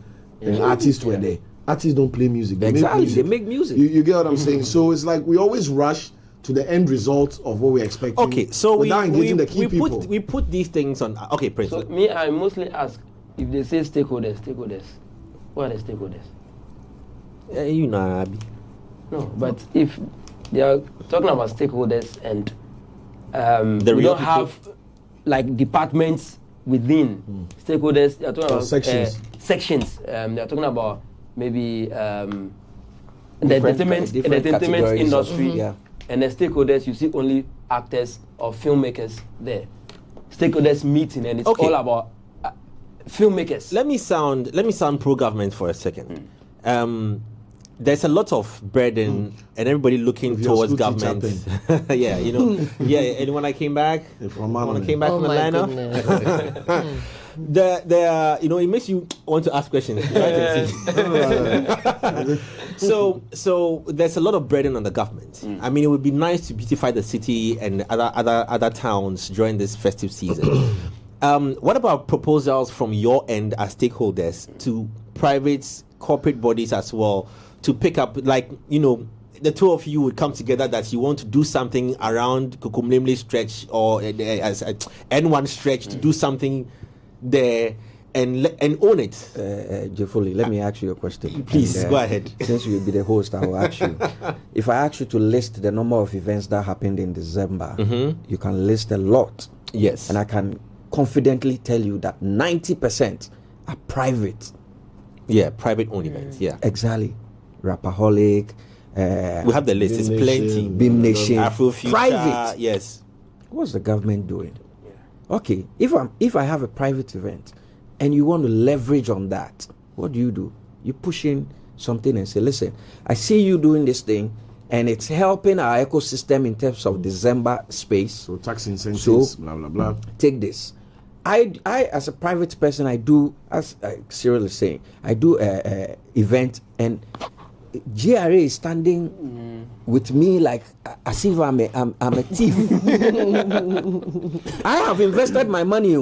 And artists were there. Artists don't play music. They make music. They make music. You get what I'm saying? So it's like we always rush to the end result of what we're expecting. Okay, so without engaging the key people. We put these things on. Okay, Prince. So me, I mostly ask if they say stakeholders. What are the stakeholders? You know, Abi. No, but if they are talking about stakeholders and we don't have like departments within stakeholders, they are talking about sections. They are talking about maybe the entertainment industry and the stakeholders. You see only actors or filmmakers there. Stakeholders meeting and it's all about filmmakers. Let me sound pro-government for a second. There's a lot of burden and everybody looking towards government. Yeah, you know. Yeah, and when I came back from Atlanta, you know, it makes you want to ask questions. So there's a lot of burden on the government. I mean, it would be nice to beautify the city and other towns during this festive season. What about proposals from your end as stakeholders to private corporate bodies as well to pick up, like, you know, the two of you would come together that you want to do something around Kukumlemle stretch or as N1 stretch to do something there and own it. Jeffoli, let me ask you a question. Please, go ahead. Since you'll be the host, I will ask you. If I ask you to list the number of events that happened in December, you can list a lot. Yes. And I can confidently tell you that 90% are private. Yeah, private owned events. Yeah. Exactly. Rapaholic. We have the list. It's plenty. Beam Nation. Afrofuture. Private. Yes. What's the government doing? Okay. If I have a private event and you want to leverage on that, what do? You push in something and say, listen, I see you doing this thing and it's helping our ecosystem in terms of December space. So tax incentives, blah, blah, blah. Take this. I as a private person, I do, as Cyril is saying, I do a event and GRA is standing with me like as if I'm a thief. I have invested my money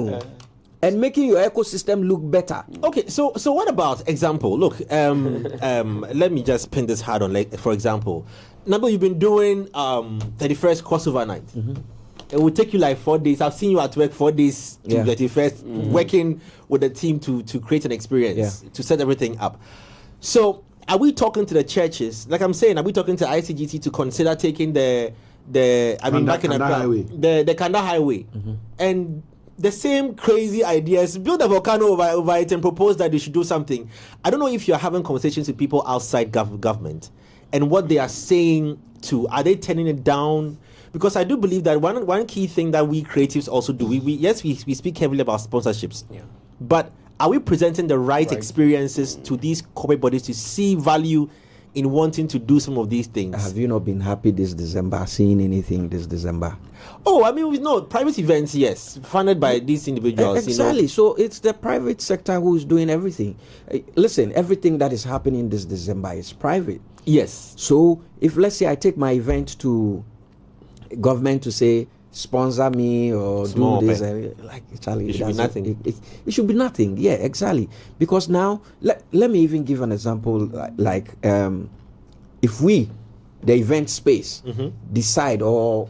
and making your ecosystem look better. Okay, so what about example? Look, let me just pin this hard on. Like, for example, Nabo, you've been doing 31st crossover night. It will take you like 4 days. I've seen you at work 4 days to 31st, working with the team to create an experience, to set everything up. So, are we talking to the churches? Like I'm saying, are we talking to ICGT to consider taking the Kanda Highway and the same crazy ideas, build a volcano over it and propose that they should do something? I don't know if you're having conversations with people outside government and what they are saying are they turning it down? Because I do believe that one key thing that we creatives also do, we speak heavily about sponsorships, but are we presenting the right experiences to these corporate bodies to see value in wanting to do some of these things. Have you not been happy this December, seeing anything this December? Oh, I mean, no, private events, yes, funded by these individuals. Exactly. So it's the private sector who is doing everything. Listen, everything that is happening this December is private. Yes. So if, let's say, I take my event to government to say, sponsor me or Small do this, Charlie, it should be nothing. It should be nothing. Yeah, exactly. Because now, let me even give an example. If we, the event space, decide, or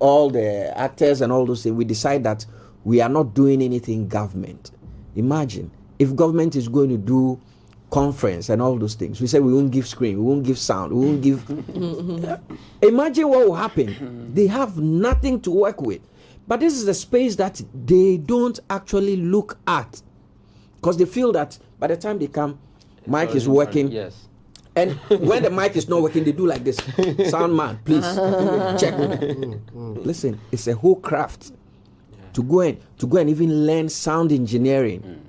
all the actors and all those things, we decide that we are not doing anything government. Imagine if government is going to do conference and all those things. We say we won't give screen, we won't give sound, we won't give. Imagine what will happen. They have nothing to work with. But this is a space that they don't actually look at, because they feel that by the time they come, mic is working. Yes. And when the mic is not working, they do like this. Sound man, please check. Listen, it's a whole craft to go and even learn sound engineering.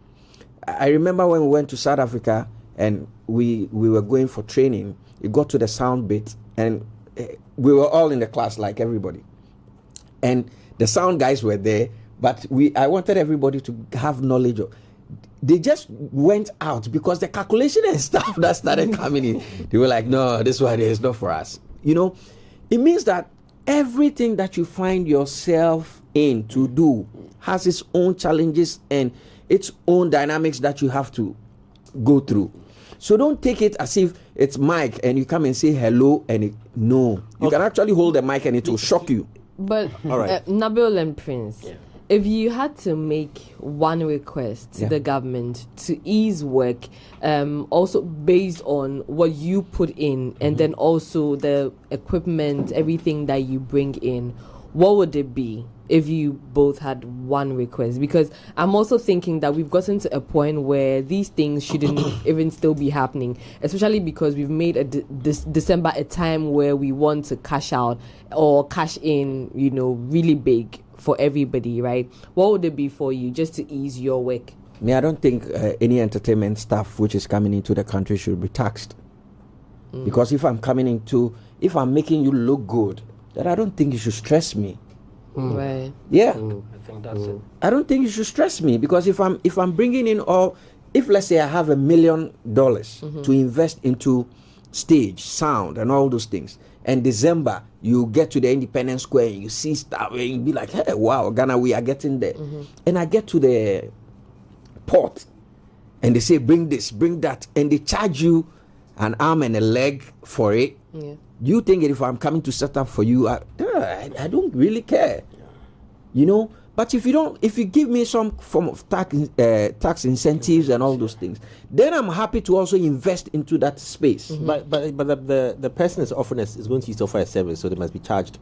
I remember when we went to South Africa and we were going for training. It got to the sound bit, and we were all in the class like everybody. And the sound guys were there, but I wanted everybody to have knowledge of. They just went out because the calculation and stuff that started coming in, they were like, no, this one is not for us. You know, it means that everything that you find yourself in to do has its own challenges and its own dynamics that you have to go through. So don't take it as if it's mic and you come and say hello and no. You can actually hold the mic and it will shock you. But all right. Nabil and Prince, if you had to make one request to the government to ease work, also based on what you put in and then also the equipment, everything that you bring in, what would it be if you both had one request? Because I'm also thinking that we've gotten to a point where these things shouldn't even still be happening, especially because we've made December a time where we want to cash out or cash in, really big for everybody, right? What would it be for you just to ease your work? I don't think any entertainment stuff which is coming into the country should be taxed. Because if I'm making you look good, then I don't think you should stress me. Right. Yeah. I think that's it. I don't think you should stress me, because if I'm bringing in if let's say I have $1 million to invest into stage, sound, and all those things, and December you get to the Independence Square and you see stuff and you be like, hey, wow, Ghana, we are getting there. And I get to the port and they say, bring this, bring that, and they charge you an arm and a leg for it. You think if I'm coming to set up for you, I don't really care, But if you give me some form of tax incentives and all those things, then I'm happy to also invest into that space. But the person is offering is going to offer a service, so they must be charged.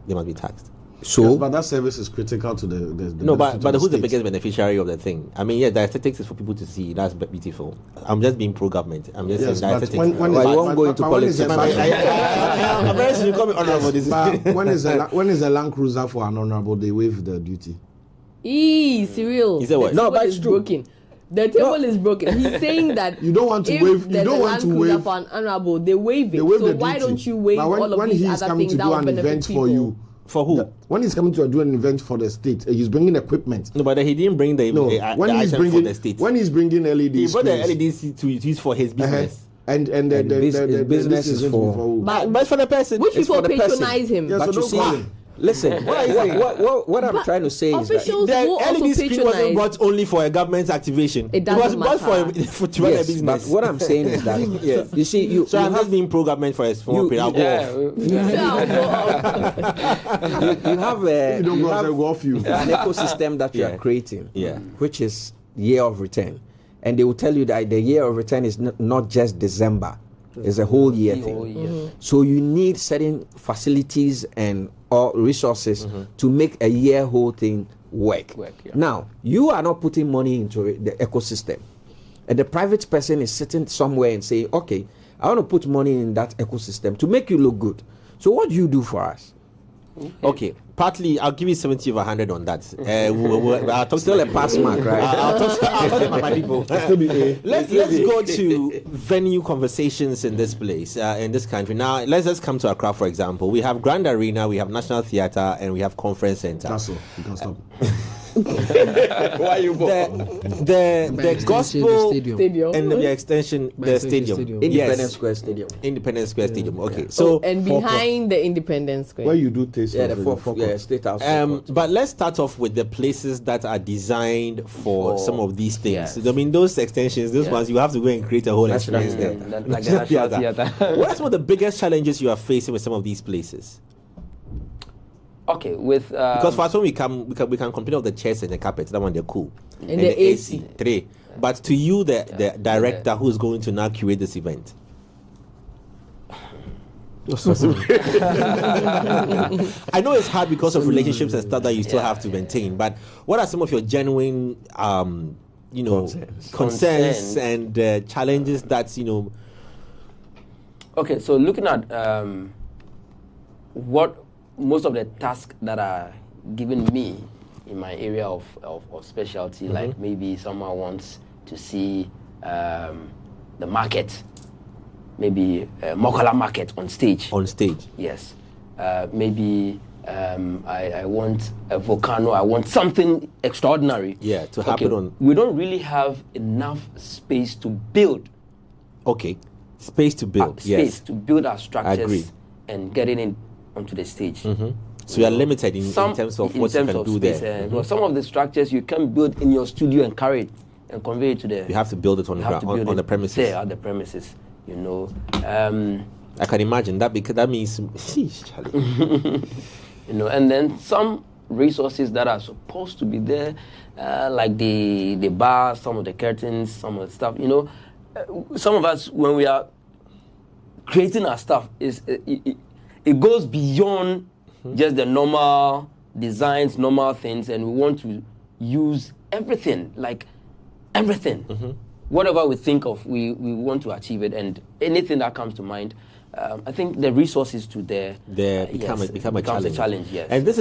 They must be taxed. So, yes, but that service is critical to the no, but who's the biggest beneficiary of the thing? I mean, the aesthetics is for people to see. That's beautiful. I'm just being pro-government. I'm just saying the aesthetics. You won't go into politics. I'm very soon coming honorable. When is a Land Cruiser for an honorable? They waive the duty. Cyril. Is that what? No, but it's broken. The table is broken. He's saying that you don't want to waive. You don't want to waive for an honorable. They waive it. So why don't you waive all of these other things that will benefit people? For you. For who? When he's coming to do an event for the state, he's bringing equipment. No, but he didn't bring the item for the state. When he's bringing LEDs, he brought the LEDs to use for his business. And the business is for. But for the person, which people patronize him. Yeah, but so you see. Listen, what I'm trying to say is that the LED screen wasn't bought only for a government activation. It was bought for to run a business. But what I'm saying is that you see, I'm just being pro-government for a small period. You have an ecosystem that you are creating, which is year of return, and they will tell you that the year of return is not just December; it's a whole year thing. So you need certain facilities and or resources to make a year whole thing work. Now, you are not putting money into the ecosystem. And the private person is sitting somewhere and saying, okay, I want to put money in that ecosystem to make you look good. So what do you do for us? Okay, partly, I'll give you 70 over 100 on that. I'll talk Still a pass mark, right? I'll talk to my people. Let's go to venue conversations in this place, in this country. Now, let's just come to Accra, for example. We have Grand Arena, we have National Theatre, and we have Conference Centre. That's all. You can stop. Why you the gospel stadium. and the extension, the stadium. Independence Square Stadium. Independence Square Stadium. Okay, so and behind the Independence Square. Where you do taste the State House. but let's start off with the places that are designed for some of these things. I mean, those extensions, those ones, you have to go and create a whole experience there. Like the National Theatre. What are some of the biggest challenges you are facing with some of these places? Okay, with because for us when we can complain of the chairs and the carpet, that one they're cool, and the AC 3. But to you, the director who is going to now curate this event, I know it's hard because of relationships and stuff that you still have to maintain. But what are some of your genuine, concerns and challenges that Okay, so looking at what most of the tasks that are given me in my area of specialty, like maybe someone wants to see the market, maybe Mokola market on stage. On stage. Yes. Maybe I want a volcano. I want something extraordinary. Yeah, to happen on. We don't really have enough space to build. Okay, space to build. Space to build our structures. I agree. And getting it onto the stage. So you are limited in terms of what you can do there. Well, some of the structures you can build in your studio and carry it and convey it to the. You have to build it on the premises. There at the premises, I can imagine that because that means, and then some resources that are supposed to be there, like the bar, some of the curtains, some of the stuff. Some of us when we are creating our stuff it goes beyond just the normal designs, normal things, and we want to use everything, like everything. Whatever we think of, we want to achieve it, and anything that comes to mind. I think the resources to become a challenge. Yes. And this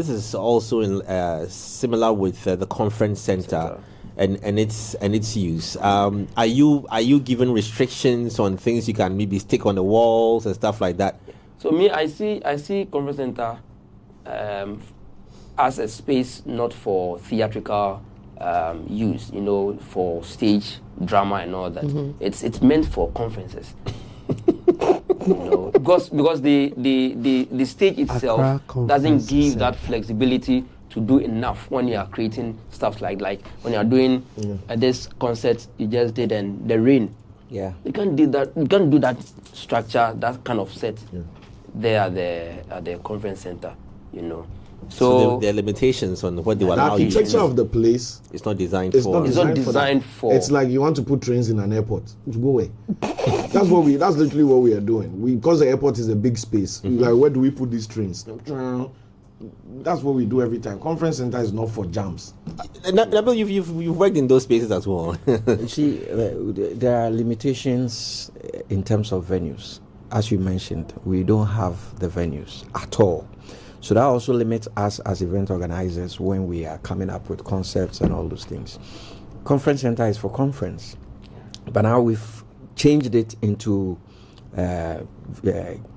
is also similar with the conference center. And its use. Are you given restrictions on things you can maybe stick on the walls and stuff like that? So me, I see conference center as a space not for theatrical use. For stage drama and all that. It's meant for conferences. Because the stage itself doesn't give that flexibility to do enough when you are creating stuff like when you are doing this concert you just did and the rain. Yeah. You can't do that. You can't do that structure, that kind of set there at the conference center. So there are limitations on what they will allow you. The architecture of the place it's not designed It's not designed for. It's like you want to put trains in an airport. Go away. That's literally what we are doing. Because the airport is a big space. Like, where do we put these trains? That's what we do every time. Conference center is not for jams. Nabil, you've worked in those spaces as well. You see, there are limitations in terms of venues. As you mentioned, we don't have the venues at all. So that also limits us as event organizers when we are coming up with concepts and all those things. Conference center is for conference, but now we've changed it into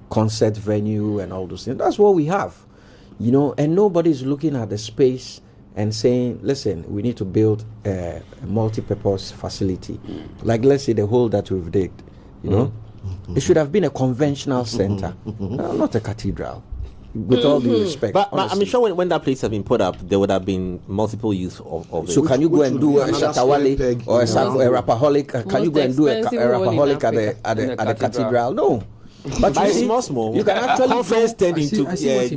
concert venue and all those things. That's what we have. And nobody's looking at the space and saying, listen, we need to build a multi-purpose facility. Like, let's say the hole that we've digged, it should have been a conventional center, not a cathedral, with all due respect. But I'm sure when that place has been put up, there would have been multiple use of it. So can you go and do a Shatawale or a Rapaholic? Can you go and do a Rapaholic at the cathedral? No. But it's small. You can actually conference turned into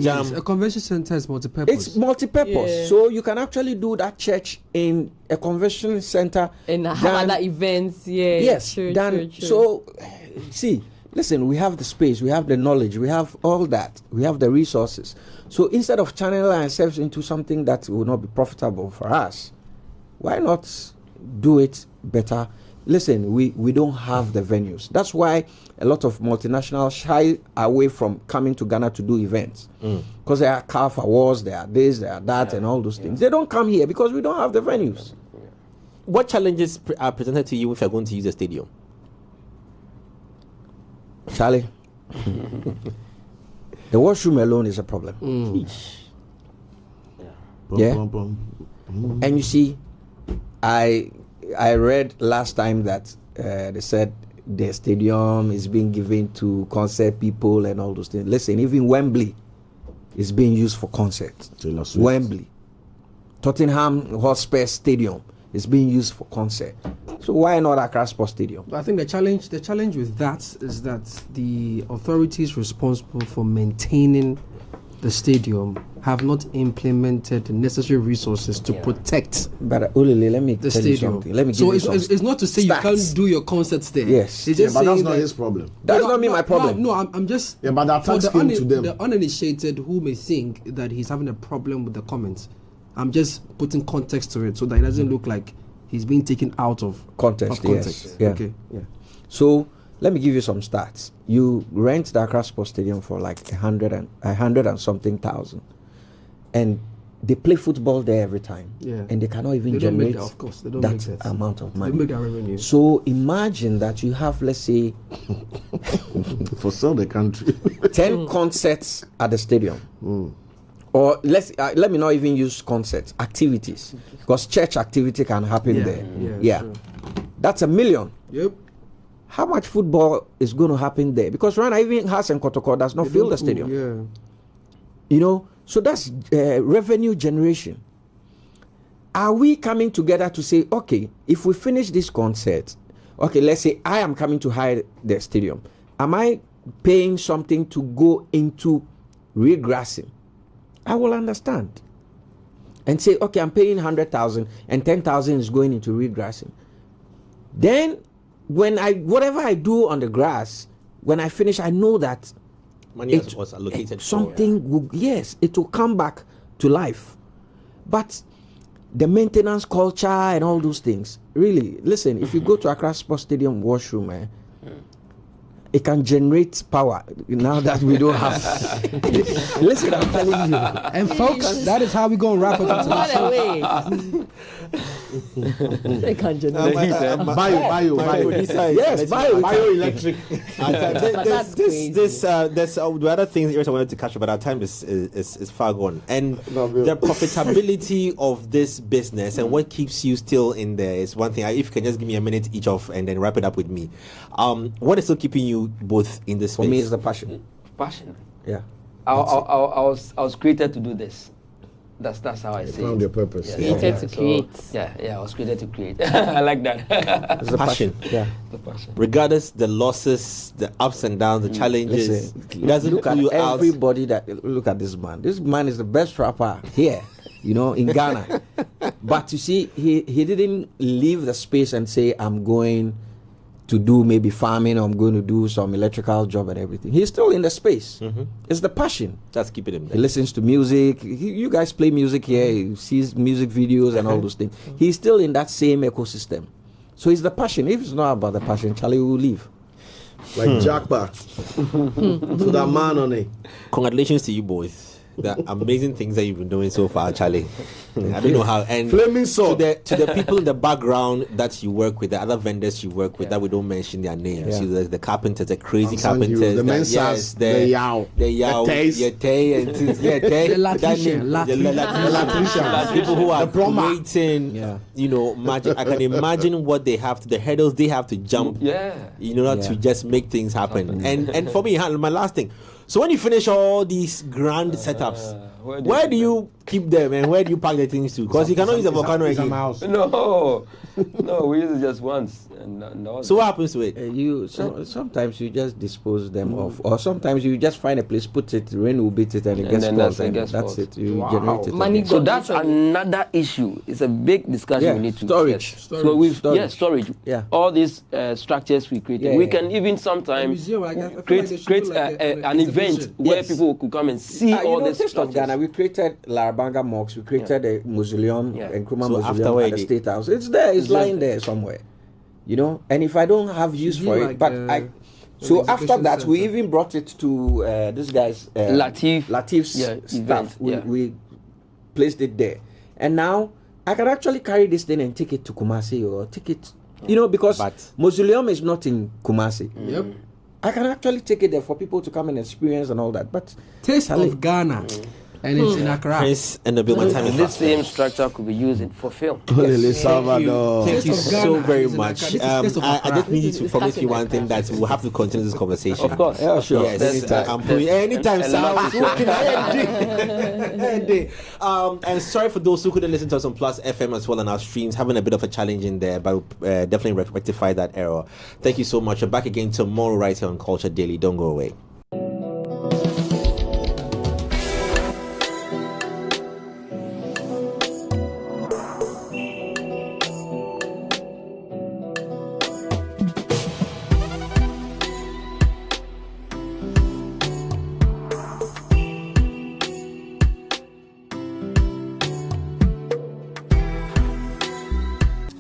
jam. A convention center is multi-purpose. It's multi-purpose, so you can actually do that church in a convention center and have other events. Yes. True. So, see, listen, we have the space, we have the knowledge, we have all that, we have the resources. So instead of channeling ourselves into something that will not be profitable for us, why not do it better? listen, we don't have the venues. That's why a lot of multinationals shy away from coming to Ghana to do events. Because there are CAF awards, there are this, there are that, and all those things. They don't come here because we don't have the venues. What challenges are presented to you if you're going to use a stadium? Charlie, the washroom alone is a problem. And you see, I read last time that they said the stadium is being given to concert people and all those things. Listen, even Wembley is being used for concerts. Wembley, Tottenham Hotspur Stadium is being used for concert. So why not Accra Sports Stadium? I think the challenge with that is that the authorities responsible for maintaining the stadium have not implemented the necessary resources to protect. But Ulele, let me the tell stadium. You something. Let me give you something. It's not to say you can't do your concerts there. Yes, it's just but that's saying not his problem. That's not me my problem. No, I'm just. Yeah, but that attacks came to them. The uninitiated who may think that he's having a problem with the comments. I'm just putting context to it so that it doesn't look like he's being taken out of context. Yes. Yeah. Okay. Yeah. So let me give you some stats. You rent the Accra Sports Stadium for like 100 and something thousand, and they play football there every time. Yeah. And they cannot even generate that amount of money. They make that revenue. So imagine that you have, let's say, for sale the country, 10 concerts at the stadium. Or let me not even use concerts, activities, because church activity can happen there. Sure. That's $1 million. Yep. How much football is going to happen there? Because right now, even Has and Kotoko does not fill the stadium. You know, so that's revenue generation. Are we coming together to say, okay, if we finish this concert, okay, let's say I am coming to hire the stadium. Am I paying something to go into regrassing? I will understand and say, okay, I'm paying 100,000 and 10,000 is going into regrassing. Then when whatever I do on the grass, when I finish, I know that money was allocated something it will come back to life. But the maintenance culture and all those things, really, listen, if you go to Accra Sports Stadium washroom, it can generate power now that we don't have. Listen, I'm telling you. And folks, that is how we're going to wrap up tonight. They can't generate. Bio. Yes, bioelectric. There's the other things I wanted to catch up, but our time is far gone. And the profitability of this business and what keeps you still in there is one thing. If you can just give me a minute each off and then wrap it up with me. What is still keeping you both in this space? For me, it's the passion. Passion. Yeah. I was created to do this. That's how I see it. Found your purpose. Created to create. I was created to create. I like that. It's the passion. Yeah. The passion. Regardless the losses, the ups and downs, the challenges, Listen, it doesn't look at pull you out. everybody look at this man. This man is the best rapper here, in Ghana. But you see, he didn't leave the space and say, I'm going to do maybe farming, or I'm going to do some electrical job and everything. He's still in the space. It's the passion That's keeping him there. He listens to music. You guys play music here. He sees music videos and all those things. He's still in that same ecosystem. So it's the passion. If it's not about the passion, Charlie will leave. Like Jackpot. To that man on it. Congratulations to you boys. The amazing things that you've been doing so far, Charlie. I don't know how. And Flaming sword. to the people in the background that you work with, the other vendors you work with, that we don't mention their names. Yeah. You know, the carpenters, the crazy Unsung carpenters, heroes, the Mensahs, the Yao, the Tay, and things. Yeah, Tay. The Latricians. People who are The plumber. creating, magic. I can imagine what they have to, the hurdles they have to jump, in order to just make things happen. And for me, my last thing. So when you finish all these grand setups, where do you keep them and where do you pack the things to? Because you cannot use a volcano again. No, we use it just once. So what happens to it? Sometimes you just dispose them off, or sometimes you just find a place, put it, rain will beat it, and it gets spoiled, and that's it. You generate it. Money. So that's another issue. It's a big discussion we need to storage. So storage. Yeah. All these structures we created. We can even sometimes create an event where people could come and see all this stuff. Ghana, we created Larabanga Mosque, we created a mausoleum, Nkrumah Mausoleum at the State House. It's there, it's lying there somewhere. you know. And if I don't have use for it, but so after that, we even brought it to this guy's Latif's staff. We placed it there, and now I can actually carry this thing and take it to Kumasi or take it, you know, because Mausoleum is not in Kumasi. Yep. I can actually take it there for people to come and experience and all that. But Taste of Ghana. And it's in Accra. And this same structure could be used for film. Thank you so very much. I just need to promise you one thing, that we'll have to continue this conversation. Of course. Yeah, sure. Yes, anytime. And sorry for those who couldn't listen to us on Plus FM as well on our streams, having a bit of a challenge in there, but definitely rectify that error. Thank you so much. We're back again tomorrow right here on Culture Daily. Don't go away.